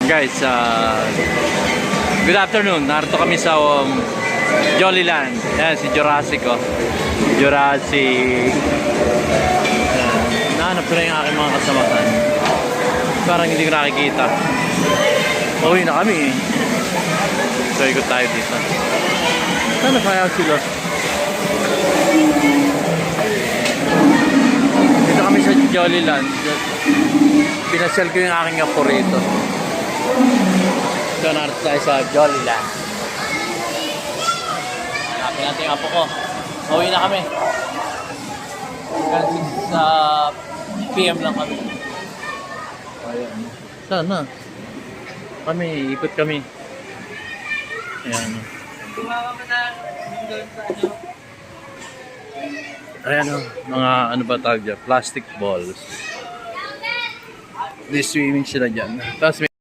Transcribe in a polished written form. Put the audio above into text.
Guys, good afternoon. Narito kami sa Jollyland. Ayan, si Jurassic, oh. Jurassic. Nahanap ko na yung aking mga kasamahan. Parang hindi ko nakikita. Uwi na kami, eh. So, ikot tayo dito. Saan na kaya sila? Dito kami sa Jollyland. Pinasyal ko yung aking apo rito. So, narito tayo sa Jollyland. Hanapin natin yung apo ko. Uwi na kami. Kasi sa PM lang kami. Ayan. Sana. Kami, ikot kami. Ayan. Ayan o, mga ano ba tawag dyan? Plastic balls. May swimming sila dyan. Tapos may